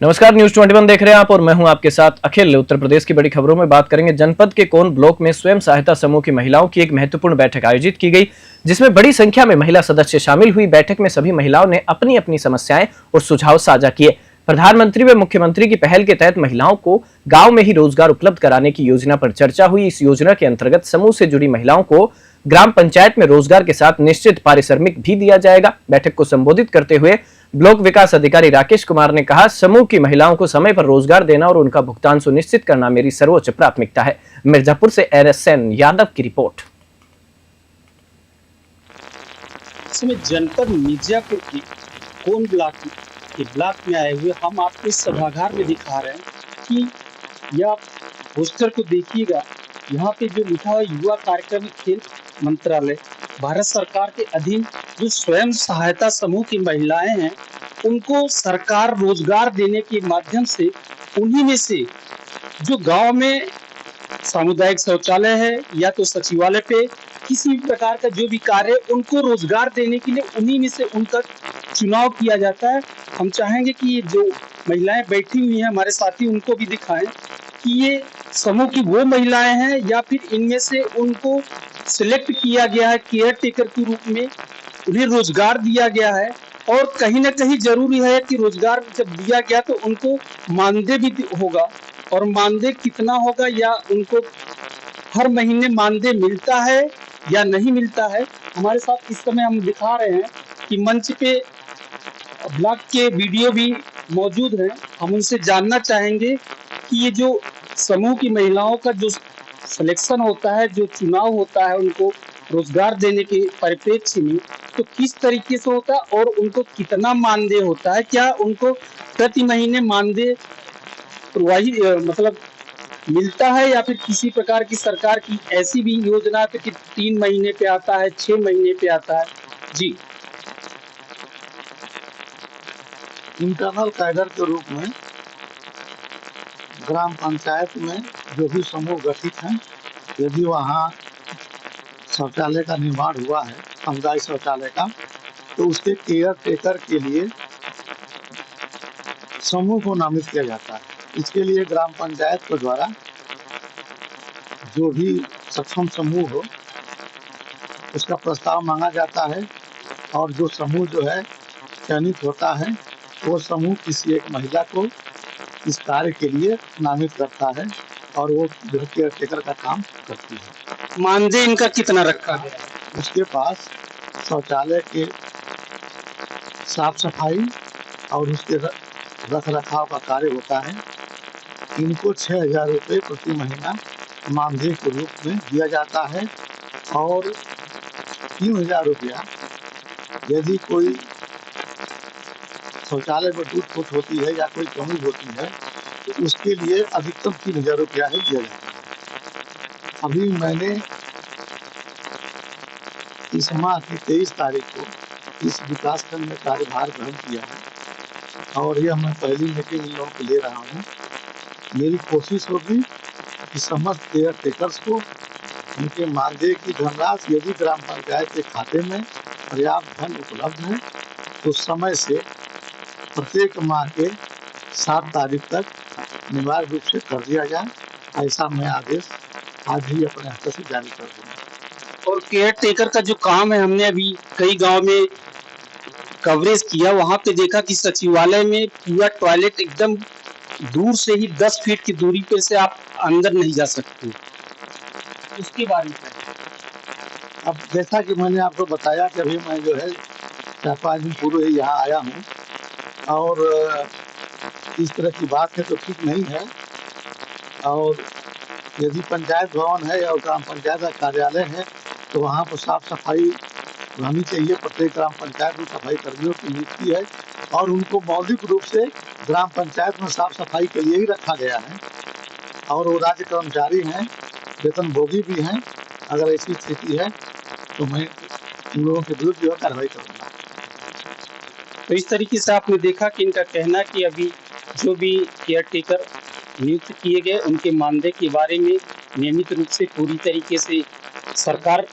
नमस्कार, न्यूज 21 देख रहे हैं आप और मैं हूं आपके साथ अखिल। उत्तर प्रदेश की बड़ी खबरों में बात करेंगे। जनपद के कोन ब्लॉक में स्वयं सहायता समूह की महिलाओं की एक महत्वपूर्ण बैठक आयोजित की गई, जिसमें बड़ी संख्या में महिला सदस्य शामिल हुई। बैठक में सभी महिलाओं ने अपनी अपनी समस्याएं और सुझाव साझा किए। प्रधानमंत्री व मुख्यमंत्री की पहल के तहत महिलाओं को गांव में ही रोजगार उपलब्ध कराने की योजना पर चर्चा हुई। इस योजना के अंतर्गत समूह से जुड़ी महिलाओं को ग्राम पंचायत में रोजगार के साथ निश्चित पारिश्रमिक भी दिया जाएगा। बैठक को संबोधित करते हुए ब्लॉक विकास अधिकारी राकेश कुमार ने कहा, समूह की महिलाओं को समय पर रोजगार देना और उनका भुगतान सुनिश्चित करना मेरी सर्वोच्च प्राथमिकता है। मिर्जापुर से RSN यादव की रिपोर्ट। इसमें जनपद मिर्जापुर की कोन ब्लॉक में आए हुए हम आपको इस सभागार में दिखा रहे हैं कि यह पोस्टर को देखिएगा। यहाँ पे जो लिखा हुआ युवा कार्यक्रम खेल मंत्रालय, भारत सरकार के अधीन जो स्वयं सहायता समूह की महिलाएं हैं, उनको सरकार रोजगार देने के माध्यम से उन्हीं में से जो गांव में सामुदायिक शौचालय है या तो सचिवालय पे किसी भी प्रकार का जो भी कार्य, उनको रोजगार देने के लिए उन्हीं में से उनका चुनाव किया जाता है। हम चाहेंगे कि ये जो महिलाएं बैठी हुई हैं हमारे साथी, उनको भी दिखाएं कि ये समूह की वो महिलाएं हैं या फिर इनमें से उनको सिलेक्ट किया गया है केयर टेकर के रूप में, उन्हें रोजगार दिया गया है। और कहीं ना कहीं जरूरी है कि रोजगार जब दिया गया तो उनको मानदेय भी होगा, और मानदेय कितना होगा या उनको हर महीने मानदेय मिलता है या नहीं मिलता है। हमारे साथ इस समय हम दिखा रहे हैं कि मंच पे ब्लॉक के वीडियो भी मौजूद हैं। हम उनसे जानना चाहेंगे कि ये जो समूह की महिलाओं का जो सिलेक्शन होता है, जो चुनाव होता है उनको रोजगार देने के परिप्रेक्ष्य में, तो किस तरीके से होता है और उनको कितना मानदेय होता है। क्या उनको प्रति महीने मानदेय मतलब मिलता है या फिर किसी प्रकार की सरकार की ऐसी भी योजना है कि 3 महीने पे आता है, 6 महीने पे आता है। जी, इंटरनल कैडर के रूप में ग्राम पंचायत में जो भी समूह गठित हैं, यदि वहाँ शौचालय का निर्माण हुआ है, सामुदायिक शौचालय का, तो उसके केयर टेकर के लिए समूह को नामित किया जाता है। इसके लिए ग्राम पंचायत के द्वारा जो भी सक्षम समूह हो उसका प्रस्ताव मांगा जाता है, और जो समूह जो है चयनित होता है, वो समूह किसी एक महिला को इस कार्य के लिए नामित करता है और वो केयर टेकर का काम करती है। मानदेय इनका कितना रखा गया? उसके पास शौचालय के साफ सफाई और उसके रख रखाव का कार्य होता है। इनको 6,000 रुपये प्रति महीना मानदेय के रूप में दिया जाता है, और 3,000 रुपया यदि कोई शौचालय में टूट फूट होती है या कोई कमी होती है तो उसके लिए अधिकतम 3,000 रुपया ही दिया जाता है। अभी मैंने इस माह की 23 तारीख को इस विकास खंड में कार्यभार ग्रहण किया है, और यह मैं पहली मीटिंग इन लोगों को ले रहा हूँ। मेरी कोशिश होगी कि समस्त केयर टेकर्स को उनके मानदेय की धनराशि यदि ग्राम पंचायत के खाते में पर्याप्त धन उपलब्ध है तो समय से प्रत्येक माह के 7 तारीख तक अनिवार्य रूप से कर दिया जाए। ऐसा मैं आदेश आज ही अपने हस्त से जारी कर दूंगा। और केयर टेकर का जो काम है, हमने अभी कई गांव में कवरेज किया, वहां पे देखा कि सचिवालय में पूरा टॉयलेट एकदम दूर से ही 10 फीट की दूरी पे से आप अंदर नहीं जा सकते। उसके बारे में अब जैसा कि मैंने आपको बताया कि अभी मैं जो है 4-5 दिन पूर्व ही यहाँ आया हूँ, और इस तरह की बात है तो ठीक नहीं है। और यदि पंचायत भवन है या ग्राम पंचायत का कार्यालय है तो वहाँ पर साफ सफाई रहनी चाहिए। प्रत्येक ग्राम पंचायत में सफाई कर्मियों की नियुक्ति है, और उनको मौलिक रूप से ग्राम पंचायत में साफ सफाई के लिए ही रखा गया है, और वो राज्य कर्मचारी हैं, वेतनभोगी भी हैं। अगर ऐसी स्थिति है तो मैं इन लोगों के विरुद्ध जो है कार्रवाई करूँगा। तो इस तरीके से आपने देखा कि इनका कहना कि अभी जो भी केयर टेकर नियुक्त किए गए उनके मानदेय के बारे में नियमित रूप से पूरी तरीके से सरकार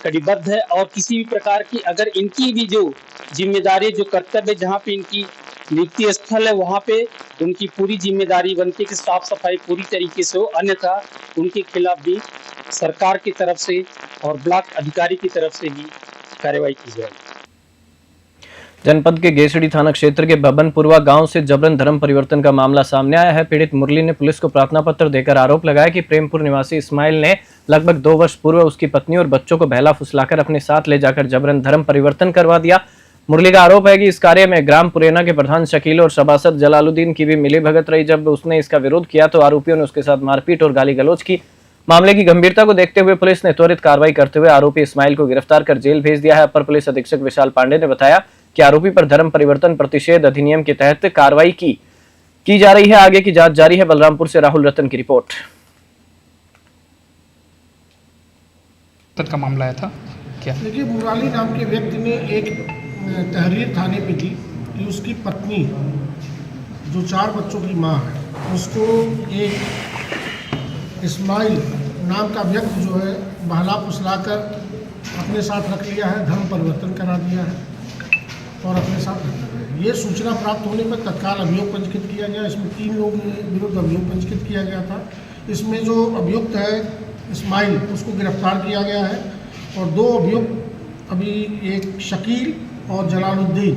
कटिबद्ध है, और किसी भी प्रकार की अगर इनकी भी जो जिम्मेदारी, जो कर्तव्य, जहाँ पे इनकी नियुक्ति स्थल है वहाँ पे उनकी पूरी जिम्मेदारी बनती है कि साफ सफाई पूरी तरीके से हो, अन्यथा उनके खिलाफ भी सरकार की तरफ से और ब्लॉक अधिकारी की तरफ से भी कार्रवाई की जाएगी। जनपद के गेसड़ी थाना क्षेत्र के बबनपुरवा गांव से जबरन धर्म परिवर्तन का मामला सामने आया है। पीड़ित मुरली ने पुलिस को प्रार्थना पत्र देकर आरोप लगाया कि प्रेमपुर निवासी इस्माइल ने लगभग 2 वर्ष पूर्व उसकी पत्नी और बच्चों को बहला फुसलाकर अपने साथ ले जाकर जबरन धर्म परिवर्तन करवा दिया। मुरली का आरोप है कि इस कार्य में ग्राम पुरेना के प्रधान शकील और सभासद जलालुद्दीन की भी मिलीभगत रही। जब उसने इसका विरोध किया तो आरोपियों ने उसके साथ मारपीट और गाली गलौज की। मामले की गंभीरता को देखते हुए पुलिस ने त्वरित कार्रवाई करते हुए आरोपी इस्माइल को गिरफ्तार कर जेल भेज दिया है। अपर पुलिस अधीक्षक विशाल पांडे ने बताया कि आरोपी पर धर्म परिवर्तन प्रतिषेध अधिनियम के तहत कार्रवाई की जा रही है। आगे की जांच जारी है। बलरामपुर से राहुल रतन की रिपोर्ट। का मामला आया था क्या? देखिए, मुराली नाम के व्यक्ति ने एक तहरीर थाने पे दी कि उसकी पत्नी जो 4 बच्चों की मां है उसको एक इस्माइल नाम का व्यक्ति जो है बहला फुसलाकर अपने साथ रख लिया है, धर्म परिवर्तन करा दिया है और अपने साथ रख लिया है। ये सूचना प्राप्त होने पर तत्काल अभियोग पंजीकृत किया गया। इसमें 3 लोगों के विरुद्ध अभियोग पंजीकृत किया गया था। इसमें जो अभियुक्त है इस्माइल उसको गिरफ्तार किया गया है और 2 अभियुक्त अभी एक शकील और जलालुद्दीन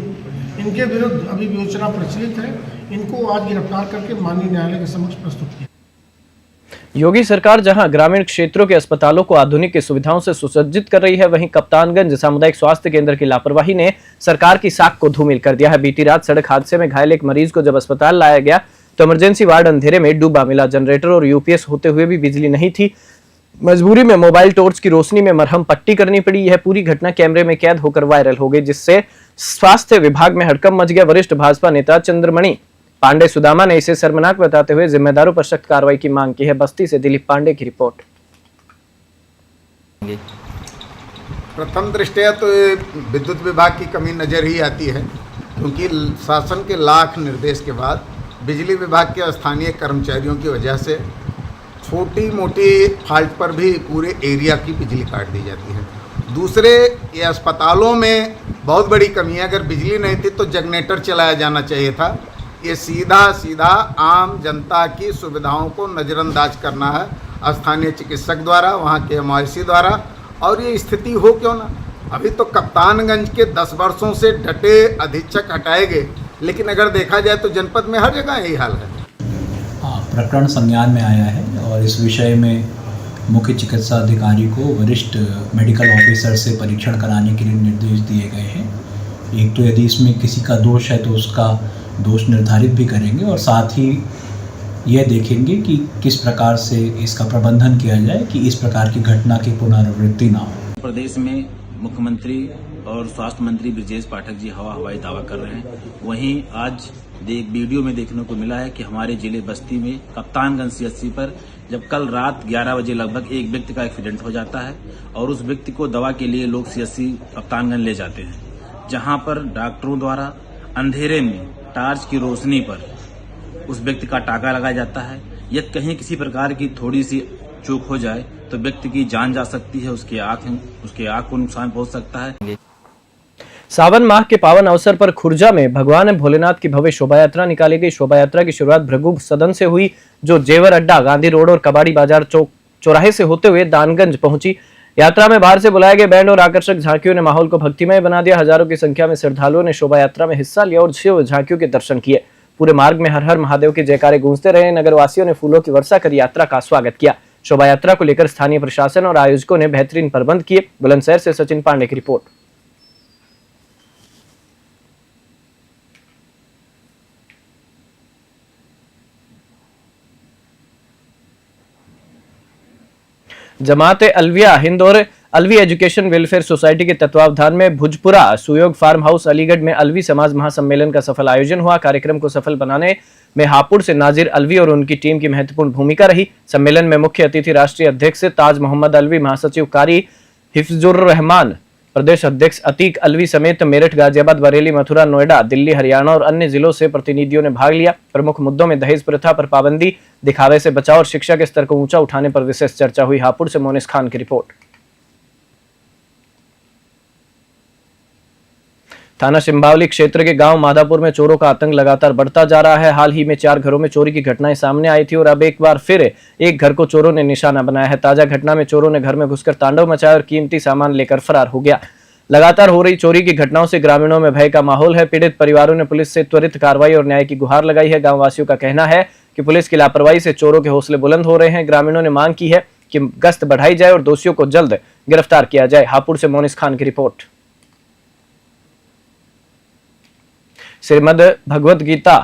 इनके विरुद्ध अभी विवेचना प्रचलित है। इनको आज गिरफ्तार करके माननीय न्यायालय के समक्ष प्रस्तुत किया। योगी सरकार जहां ग्रामीण क्षेत्रों के अस्पतालों को आधुनिक सुविधाओं से सुसज्जित कर रही है, वहीं कप्तानगंज सामुदायिक स्वास्थ्य केंद्र की लापरवाही ने सरकार की साख को धूमिल कर दिया है। बीती रात सड़क हादसे में घायल एक मरीज को जब अस्पताल लाया गया तो इमरजेंसी वार्ड अंधेरे में डूबा मिला। जनरेटर और यूपीएस होते हुए भी बिजली नहीं थी। मजबूरी में मोबाइल टॉर्च की रोशनी में मरहम पट्टी करनी पड़ी। यह पूरी घटना कैमरे में कैद होकर वायरल हो गई, जिससे स्वास्थ्य विभाग में हड़कंप मच गया। वरिष्ठ भाजपा नेता चंद्रमणि पांडे सुदामा ने इसे शर्मनाक बताते हुए जिम्मेदारों पर सख्त कार्रवाई की मांग की है। बस्ती से दिलीप पांडे की रिपोर्ट। प्रथम दृष्टया तो विद्युत विभाग की कमी नज़र ही आती है, क्योंकि शासन के लाख निर्देश के बाद बिजली विभाग के स्थानीय कर्मचारियों की वजह से छोटी मोटी फॉल्ट पर भी पूरे एरिया की बिजली काट दी जाती है। दूसरे, ये अस्पतालों में बहुत बड़ी कमी है। अगर बिजली नहीं थी तो जनरेटर चलाया जाना चाहिए था। ये सीधा आम जनता की सुविधाओं को नज़रअंदाज करना है स्थानीय चिकित्सक द्वारा, वहाँ के एमआईसी द्वारा, और ये स्थिति हो क्यों ना। अभी तो कप्तानगंज के 10 वर्षों से डटे अधीक्षक हटाए गए, लेकिन अगर देखा जाए तो जनपद में हर जगह यही हाल है। प्रकरण संज्ञान में आया है और इस विषय में मुख्य चिकित्सा अधिकारी को वरिष्ठ मेडिकल ऑफिसर से परीक्षण कराने के लिए निर्देश दिए गए हैं। एक तो यदि इसमें किसी का दोष है तो उसका दोष निर्धारित भी करेंगे और साथ ही यह देखेंगे कि किस प्रकार से इसका प्रबंधन किया जाए कि इस प्रकार की घटना की पुनरावृत्ति ना हो। प्रदेश में मुख्यमंत्री और स्वास्थ्य मंत्री ब्रजेश पाठक जी हवाई दावा कर रहे हैं। वहीं आज एक वीडियो में देखने को मिला है कि हमारे जिले बस्ती में कप्तानगंज सीएचसी पर जब कल रात 11 बजे लगभग एक व्यक्ति का एक्सीडेंट हो जाता है और उस व्यक्ति को दवा के लिए लोग सीएचसी कप्तानगंज ले जाते हैं, जहां पर डॉक्टरों द्वारा अंधेरे में टार्च की रोशनी पर उस व्यक्ति का टाका लगाया जाता है। यदि कहीं किसी प्रकार की थोड़ी सी चूक हो जाए तो व्यक्ति की जान जा सकती है, उसके आंख को नुकसान पहुंच सकता है। सावन माह के पावन अवसर पर खुर्जा में भगवान भोलेनाथ की भव्य शोभा यात्रा निकाली गई। शोभा यात्रा की शुरुआत भृगु सदन से हुई, जो जेवर अड्डा, गांधी रोड और कबाड़ी बाजार चौराहे से होते हुए दानगंज पहुंची। यात्रा में बाहर से बुलाए गए बैंड और आकर्षक झांकियों ने माहौल को भक्तिमय बना दिया। हजारों की संख्या में श्रद्धालुओं ने शोभा यात्रा में हिस्सा लिया और शिव झांकियों के दर्शन किए। पूरे मार्ग में हर हर महादेव के जयकारे गूंजते रहे। नगरवासियों ने फूलों की वर्षा कर यात्रा का स्वागत किया। शोभा यात्रा को लेकर स्थानीय प्रशासन और आयोजकों ने बेहतरीन प्रबंध किए। बुलंदशहर से सचिन पांडे की रिपोर्ट। जमाते अलविया हिंद और अलवी एजुकेशन वेलफेयर सोसाइटी के तत्वावधान में भुजपुरा सुयोग फार्म हाउस अलीगढ़ में अलवी समाज महासम्मेलन का सफल आयोजन हुआ। कार्यक्रम को सफल बनाने में हापुड़ से नाजिर अलवी और उनकी टीम की महत्वपूर्ण भूमिका रही। सम्मेलन में मुख्य अतिथि राष्ट्रीय अध्यक्ष ताज मोहम्मद अलवी, महासचिव कारी हिफ्जुर रहमान, प्रदेश अध्यक्ष अतीक अलवी समेत मेरठ, गाजियाबाद, बरेली, मथुरा, नोएडा, दिल्ली, हरियाणा और अन्य जिलों से प्रतिनिधियों ने भाग लिया। प्रमुख मुद्दों में दहेज प्रथा पर पाबंदी, दिखावे से बचाव और शिक्षा के स्तर को ऊंचा उठाने पर विशेष चर्चा हुई। हापुड़ से मोनिस खान की रिपोर्ट। थाना सिंबावली क्षेत्र के गांव माधापुर में चोरों का आतंक लगातार बढ़ता जा रहा है। हाल ही में 4 घरों में चोरी की घटनाएं सामने आई थी और अब एक बार फिर एक घर को चोरों ने निशाना बनाया है। ताजा घटना में चोरों ने घर में घुसकर तांडव मचाया और कीमती सामान लेकर फरार हो गया। लगातार हो रही चोरी की घटनाओं से ग्रामीणों में भय का माहौल है। पीड़ित परिवारों ने पुलिस से त्वरित कार्रवाई और न्याय की गुहार लगाई है। गांव वासियों का कहना है कि पुलिस की लापरवाही से चोरों के हौसले बुलंद हो रहे हैं। ग्रामीणों ने मांग की है कि गश्त बढ़ाई जाए और दोषियों को जल्द गिरफ्तार किया जाए। हापुड़ से मोनिस खान की रिपोर्ट। श्रीमद् भगवत गीता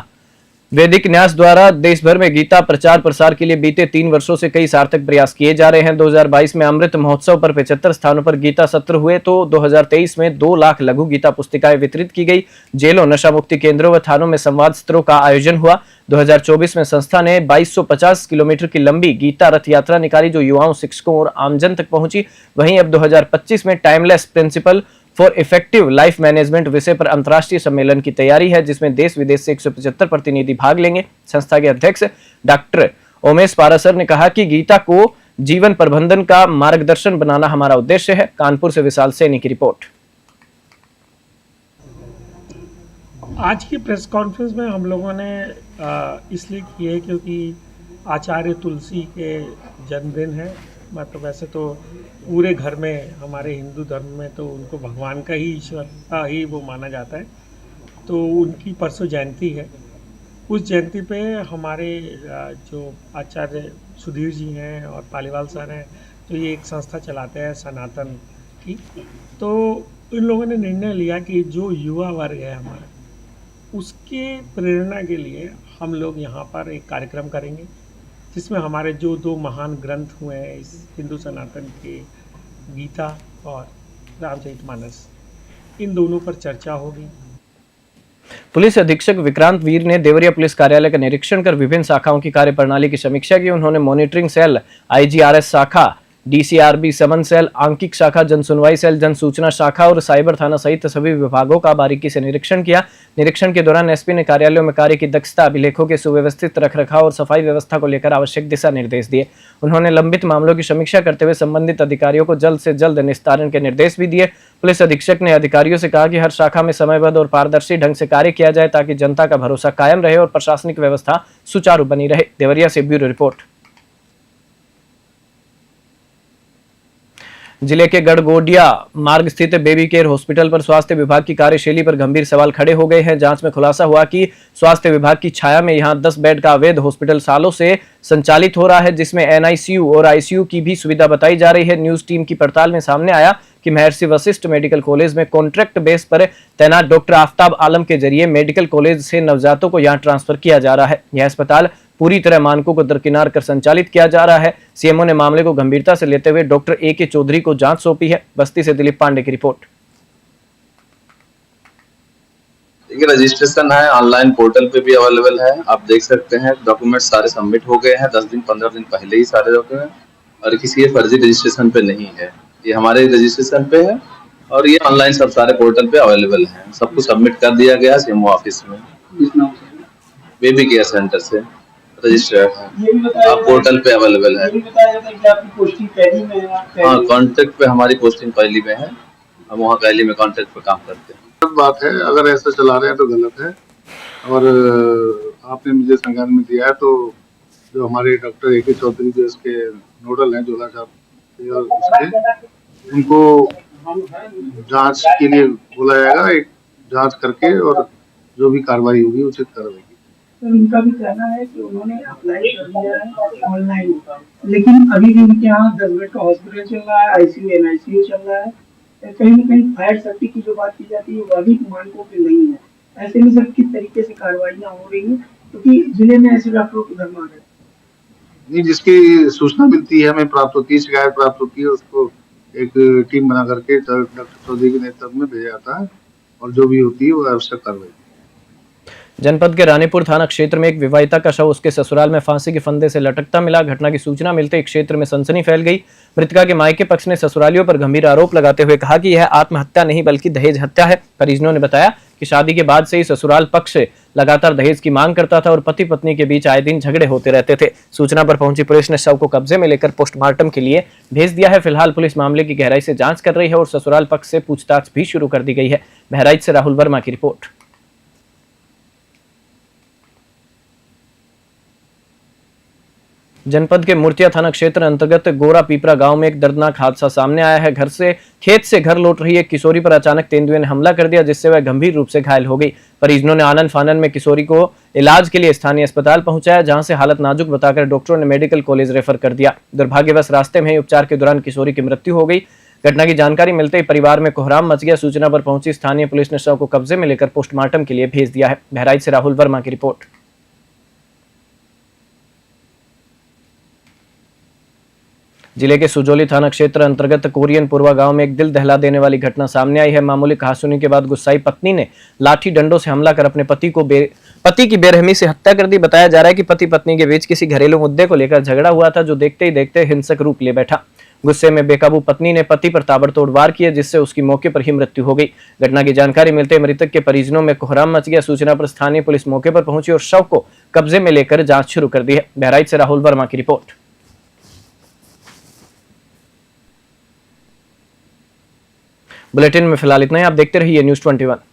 वैदिक न्यास द्वारा देश भर में गीता प्रचार प्रसार के लिए बीते 3 वर्षों से कई सार्थक प्रयास किए जा रहे हैं। 2022 में अमृत महोत्सव पर 75 स्थानों पर गीता सत्र हुए तो 2023 में 2 लाख लघु गीता पुस्तिकाएं वितरित की गई। जेलों, नशा मुक्ति केंद्रों व थानों में संवाद सत्रों का आयोजन हुआ। 2024 में संस्था ने 2250 किलोमीटर की लंबी गीता रथ यात्रा निकाली जो युवाओं, शिक्षकों और आमजन तक पहुंची। वहीं अब 2025 में timeless principle for effective life management विषय पर अंतर्राष्ट्रीय सम्मेलन की तैयारी है जिसमें देश विदेश से 175 प्रतिनिधि भाग लेंगे। संस्था के अध्यक्ष डॉक्टर ओमेश पारासर ने कहा कि गीता को जीवन प्रबंधन का मार्गदर्शन बनाना हमारा उद्देश्य है। कानपुर से विशाल सैनी की रिपोर्ट। आज की प्रेस कॉन्फ्रेंस में हम लोगों ने इसलिए की है क्योंकि आचार्य तुलसी के जन्मदिन है। मतलब वैसे तो पूरे घर में हमारे हिंदू धर्म में तो उनको भगवान का ही, ईश्वर का ही वो माना जाता है। तो उनकी परसों जयंती है। उस जयंती पे हमारे जो आचार्य सुधीर जी हैं और पालीवाल सर हैं तो ये एक संस्था चलाते हैं सनातन की। तो इन लोगों ने निर्णय लिया कि जो युवा वर्ग है हमारा, उसके प्रेरणा के लिए हम लोग यहाँ पर एक कार्यक्रम करेंगे जिसमें हमारे जो 2 महान ग्रंथ हुए हैं इस हिंदू सनातन के, गीता और रामचरितमानस, इन दोनों पर चर्चा होगी। पुलिस अधीक्षक विक्रांत वीर ने देवरिया पुलिस कार्यालय का निरीक्षण कर विभिन्न शाखाओं की कार्यप्रणाली की समीक्षा की। उन्होंने मॉनिटरिंग सेल, आईजीआरएस शाखा, डीसीआरबी समन सेल, आंकिक शाखा, जन सुनवाई सेल, जन सूचना शाखा और साइबर थाना सहित सभी विभागों का बारीकी से निरीक्षण किया। निरीक्षण के दौरान एसपी ने कार्यालयों में कार्य की दक्षता, अभिलेखों के सुव्यवस्थित रखरखाव और सफाई व्यवस्था को लेकर आवश्यक दिशा निर्देश दिए। उन्होंने लंबित मामलों की समीक्षा करते हुए संबंधित अधिकारियों को जल्द से जल्द निस्तारण के निर्देश भी दिए। पुलिस अधीक्षक ने अधिकारियों से कहा कि हर शाखा में समयबद्ध और पारदर्शी ढंग से कार्य किया जाए ताकि जनता का भरोसा कायम रहे और प्रशासनिक व्यवस्था सुचारू बनी रहे। देवरिया से ब्यूरो रिपोर्ट। जिले के गढ़गोडिया मार्ग स्थित बेबी केयर हॉस्पिटल पर स्वास्थ्य विभाग की कार्यशैली पर गंभीर सवाल खड़े हो गए हैं। जांच में खुलासा हुआ कि स्वास्थ्य विभाग की छाया में यहां 10 बेड का अवैध हॉस्पिटल सालों से संचालित हो रहा है जिसमें एनआईसीयू और आईसीयू की भी सुविधा बताई जा रही है। न्यूज टीम की पड़ताल में सामने आया कि महर्षि वशिष्ठ मेडिकल कॉलेज में कॉन्ट्रैक्ट बेस पर तैनात डॉक्टर आफ्ताब आलम के जरिए मेडिकल कॉलेज से नवजातों को यहां ट्रांसफर किया जा रहा है। यह अस्पताल पूरी तरह मानकों को दरकिनार कर संचालित किया जा रहा है। सीएमओ ने मामले को गंभीरता से लेते हुए डॉक्टर ए.के. चौधरी को जांच सौंपी है। बस्ती से दिलीप पांडे की रिपोर्ट। देखिए, रजिस्ट्रेशन है, ऑनलाइन पोर्टल पे भी अवेलेबल है। आप देख सकते हैं डॉक्यूमेंट सारे सबमिट हो गए हैं 10 दिन 15 दिन पहले ही सारे डॉक्यूमेंट, और किसी के फर्जी रजिस्ट्रेशन पे नहीं है। ये हमारे रजिस्ट्रेशन पे है और ये ऑनलाइन सब सारे पोर्टल पे अवेलेबल है। सब कुछ सबमिट कर दिया गया सीएमओ ऑफिस में। बेबी केयर सेंटर से रजिस्टर्ड है, आप पोर्टल पे अवेलेबल है। हाँ, कॉन्ट्रैक्ट पे हमारी पोस्टिंग पहली में है, हम वहाँ पहली में कॉन्ट्रैक्ट पे काम करते हैं। बात है, अगर ऐसा चला रहे हैं तो गलत है। और आपने मुझे संज्ञान में दिया है तो जो हमारे डॉक्टर ए.के. चौधरी जो इसके नोडल हैं झोला साहब और उसके, उनको जांच के लिए बोला जाएगा। एक जांच करके और जो भी कार्रवाई होगी उचित कार्रवाई। तो उनका भी कहना है कि उन्होंने अप्लाई कर दिया है ऑनलाइन, लेकिन अभी भी उनके यहाँ 10 बेड का हॉस्पिटल चल रहा है, आईसीयू एनआईसीयू चल रहा है। कहीं न कहीं फायर सेफ्टी की जो बात की जाती है वह भी मानकों पे नहीं है। ऐसे में सर किस तरीके से कार्रवाइयाँ हो रही हैं, क्योंकि जिले में ऐसे डॉक्टरों की भरमार है। नहीं, जिसकी सूचना मिलती है, हमें प्राप्त होती है, शिकायत प्राप्त होती है, उसको एक टीम बना करके डॉक्टर चौधरी के नेतृत्व में भेजा जाता है और जो भी होती है वो आवश्यक कार्रवाई। जनपद के रानीपुर थाना क्षेत्र में एक विवाहिता का शव उसके ससुराल में फांसी के फंदे से लटकता मिला। घटना की सूचना मिलते ही क्षेत्र में सनसनी फैल गई। मृतका के मायके पक्ष ने ससुरालियों पर गंभीर आरोप लगाते हुए कहा कि यह आत्महत्या नहीं बल्कि दहेज हत्या है। परिजनों ने बताया कि शादी के बाद से ही ससुराल पक्ष लगातार दहेज की मांग करता था और पति पत्नी के बीच आए दिन झगड़े होते रहते थे। सूचना पर पहुंची पुलिस ने शव को कब्जे में लेकर पोस्टमार्टम के लिए भेज दिया है। फिलहाल पुलिस मामले की गहराई से जांच कर रही है और ससुराल पक्ष से पूछताछ भी शुरू कर दी गई है। बहराइच से राहुल वर्मा की रिपोर्ट। जनपद के मुर्तिया थाना क्षेत्र अंतर्गत गोरा पीपरा गांव में एक दर्दनाक हादसा सामने आया है। खेत से घर लौट रही एक किशोरी पर अचानक तेंदुए ने हमला कर दिया, जिससे वह गंभीर रूप से घायल हो गई। परिजनों ने आनन फानन में किशोरी को इलाज के लिए स्थानीय अस्पताल पहुंचाया, जहां से हालत नाजुक बताकर डॉक्टरों ने मेडिकल कॉलेज रेफर कर दिया। दुर्भाग्यवश रास्ते में ही उपचार के दौरान किशोरी की मृत्यु हो गई। घटना की जानकारी मिलते ही परिवार में कोहराम मच गया। सूचना पर पहुंची स्थानीय पुलिस ने शव को कब्जे में लेकर पोस्टमार्टम के लिए भेज दिया है। बहराइच से राहुल वर्मा की रिपोर्ट। जिले के सुजौली थाना क्षेत्र अंतर्गत कोरियनपुरवा गांव में एक दिल दहला देने वाली घटना सामने आई है। मामूली कहासुनी के बाद गुस्साई पत्नी ने लाठी डंडों से हमला कर अपने पति की बेरहमी से हत्या कर दी। बताया जा रहा है कि पति पत्नी के बीच किसी घरेलू मुद्दे को लेकर झगड़ा हुआ था, जो देखते ही देखते हिंसक रूप ले बैठा। गुस्से में बेकाबू पत्नी ने पति पर ताबड़तोड़ वार किए, जिससे उसकी मौके पर ही मृत्यु हो गई। घटना की जानकारी मिलते मृतक के परिजनों में कोहराम मच गया। सूचना पर स्थानीय पुलिस मौके पर पहुंची और शव को कब्जे में लेकर जांच शुरू कर दी है। बहराइच से राहुल वर्मा की रिपोर्ट। बुलेटिन में फिलहाल इतना ही। आप देखते रहिए News 21।